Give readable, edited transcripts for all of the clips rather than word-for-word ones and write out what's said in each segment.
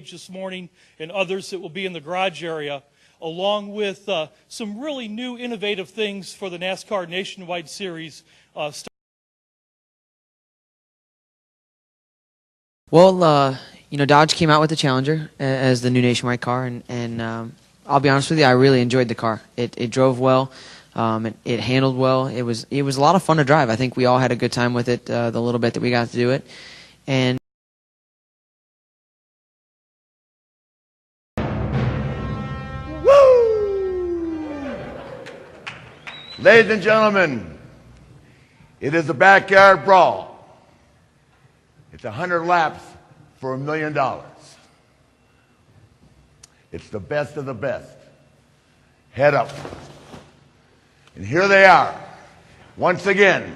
this morning and others that will be in the garage area, along with some really new innovative things for the NASCAR Nationwide Series. Well, Dodge came out with the Challenger as the new nationwide car, and I'll be honest with you, I really enjoyed the car. It drove well, it handled well. It was a lot of fun to drive. I think we all had a good time with it the little bit that we got to do it, and. Ladies and gentlemen, it is a backyard brawl. It's 100 laps for $1 million. It's the best of the best. Head up. And here they are, once again.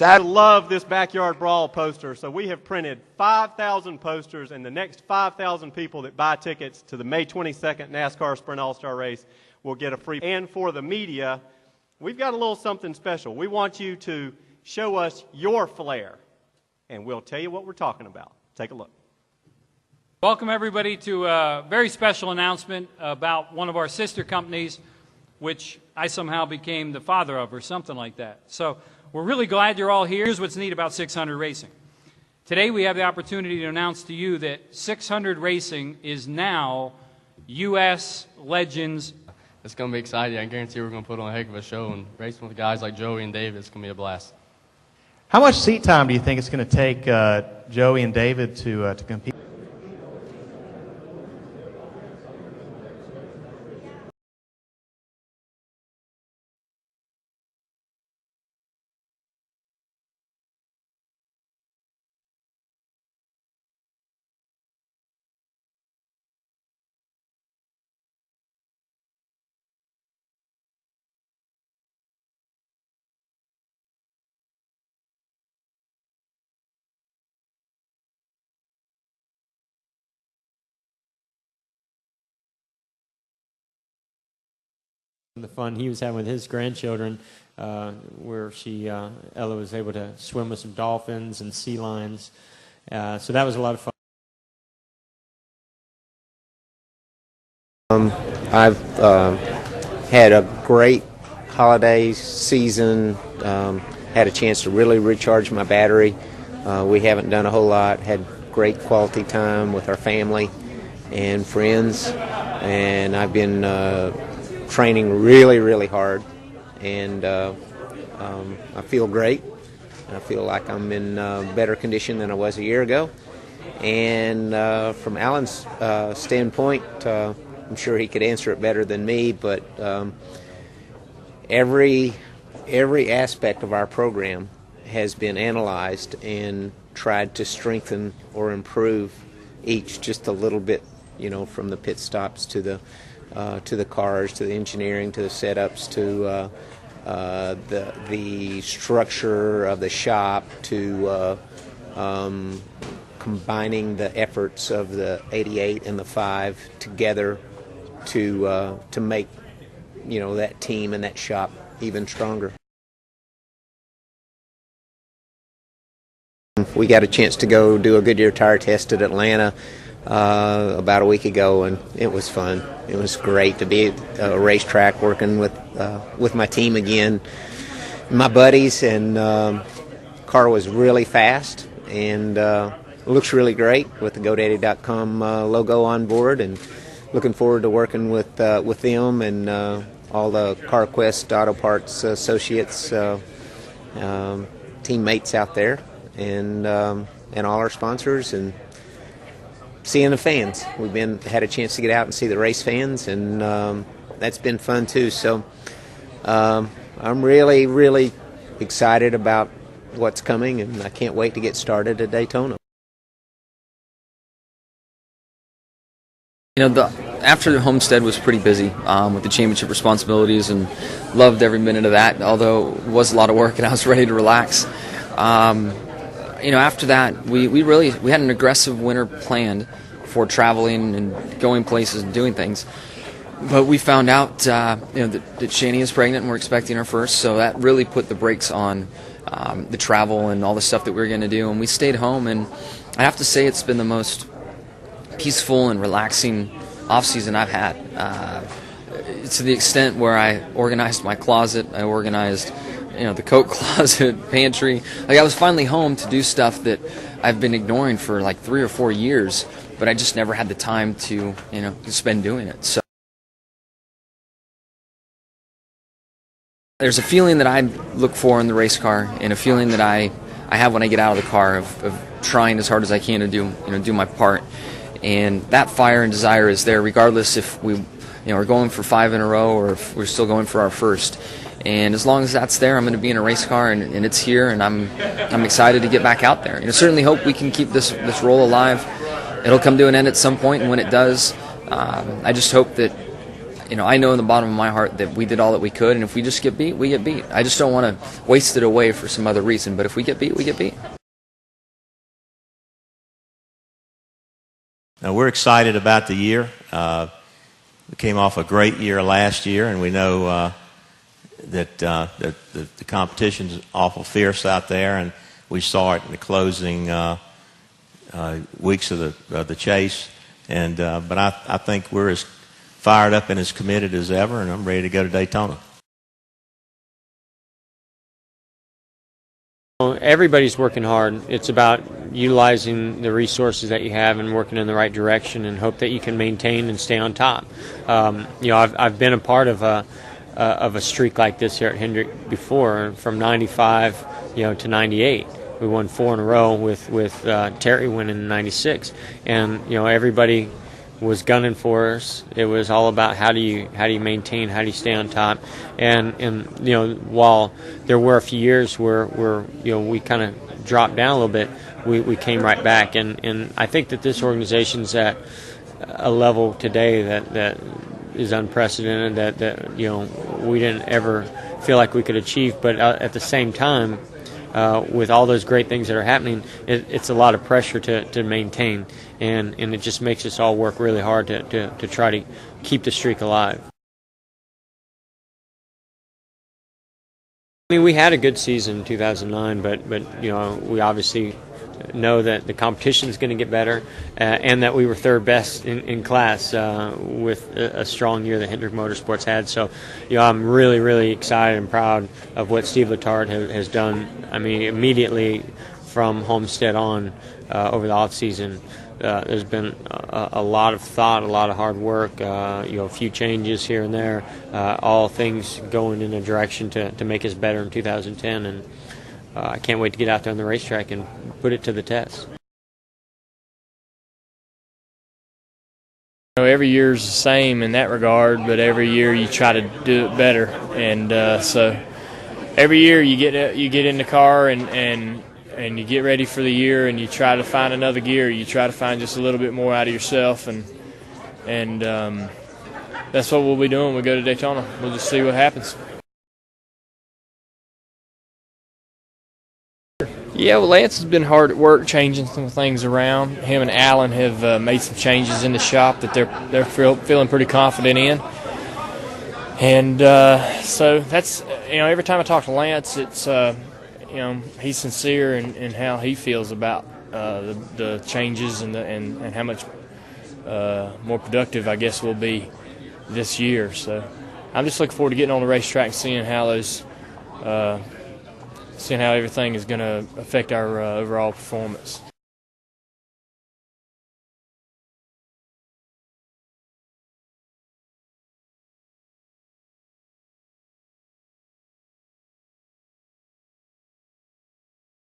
I love this backyard brawl poster, so we have printed 5,000 posters, and the next 5,000 people that buy tickets to the May 22nd NASCAR Sprint All-Star race will get a free. And for the media, we've got a little something special. We want you to show us your flair, and we'll tell you what we're talking about. Take a look. Welcome everybody to a very special announcement about one of our sister companies, which I somehow became the father of or something like that. So we're really glad you're all here. Here's what's neat about 600 Racing. Today we have the opportunity to announce to you that 600 Racing is now U.S. Legends. It's going to be exciting. I guarantee we're going to put on a heck of a show, and racing with guys like Joey and David, it's going to be a blast. How much seat time do you think it's going to take Joey and David to compete? The fun he was having with his grandchildren, where Ella was able to swim with some dolphins and sea lions. So that was a lot of fun. I've had a great holiday season, had a chance to really recharge my battery. We haven't done a whole lot, had great quality time with our family and friends, and I've been training really, really hard, and I feel great. I feel like I'm in better condition than I was a year ago. And from Alan's standpoint, I'm sure he could answer it better than me, but every aspect of our program has been analyzed and tried to strengthen or improve each just a little bit, from the pit stops to the cars, to the engineering, to the setups, to the structure of the shop, to combining the efforts of the 88 and the 5 together to make that team and that shop even stronger. We got a chance to go do a Goodyear tire test at Atlanta about a week ago, and it was fun. It was great to be at a racetrack working with my team again, my buddies, and car was really fast and looks really great with the GoDaddy.com logo on board, and looking forward to working with them and all the CarQuest Auto Parts associates, teammates out there, and all our sponsors, and seeing the fans. We've had a chance to get out and see the race fans, and that's been fun too. So I'm really, really excited about what's coming, and I can't wait to get started at Daytona. After the Homestead was pretty busy with the championship responsibilities, and loved every minute of that, although it was a lot of work and I was ready to relax. After that, we had an aggressive winter planned for traveling and going places and doing things. But we found out that Shani is pregnant and we're expecting her first, so that really put the brakes on the travel and all the stuff that we were going to do. And we stayed home, and I have to say it's been the most peaceful and relaxing off-season I've had. To the extent where I organized my closet, I organized, the coat closet, pantry. Like, I was finally home to do stuff that I've been ignoring for like 3 or 4 years, but I just never had the time to, spend doing it. So there's a feeling that I look for in the race car, and a feeling that I have when I get out of the car of trying as hard as I can to do my part. And that fire and desire is there regardless if we we're going for 5 in a row or if we're still going for our first. And as long as that's there, I'm going to be in a race car, and it's here, and I'm excited to get back out there. Certainly hope we can keep this roll alive. It'll come to an end at some point, and when it does, I just hope that, I know in the bottom of my heart that we did all that we could, and if we just get beat, we get beat. I just don't want to waste it away for some other reason, but if we get beat, we get beat. Now, we're excited about the year. We came off a great year last year, and we know that the competition's awful fierce out there, and we saw it in the closing weeks of the chase. And but I think we're as fired up and as committed as ever, and I'm ready to go to Daytona. Everybody's working hard. It's about utilizing the resources that you have and working in the right direction, and hope that you can maintain and stay on top. I've been a part of a streak like this here at Hendrick before, from '95 to '98. We won 4 in a row with Terry winning in '96, and everybody was gunning for us. It was all about how do you maintain, how do you stay on top, and while there were a few years where we kind of dropped down a little bit, we came right back, and I think that this organization's at a level today that is unprecedented, that we didn't ever feel like we could achieve, but at the same time, with all those great things that are happening, it's a lot of pressure to maintain, and it just makes us all work really hard to try to keep the streak alive. I mean, we had a good season in 2009, but we obviously know that the competition is going to get better, and that we were third best in class with a strong year that Hendrick Motorsports had. So, I'm really, really excited and proud of what Steve Letarte has done. I mean, immediately from Homestead on over the off season, there's been a lot of thought, a lot of hard work, a few changes here and there, all things going in a direction to make us better in 2010, and I can't wait to get out there on the racetrack and put it to the test. Every year is the same in that regard, but every year you try to do it better, and so every year you get in the car and you get ready for the year, and you try to find another gear. You try to find just a little bit more out of yourself, and that's what we'll be doing when we go to Daytona. We'll just see what happens. Yeah, well, Lance has been hard at work changing some things around. Him and Alan have made some changes in the shop that they're feeling pretty confident in. And so that's, every time I talk to Lance, it's, he's sincere in how he feels about the changes and how much more productive, I guess, we'll be this year. So I'm just looking forward to getting on the racetrack and seeing how everything is going to affect our overall performance.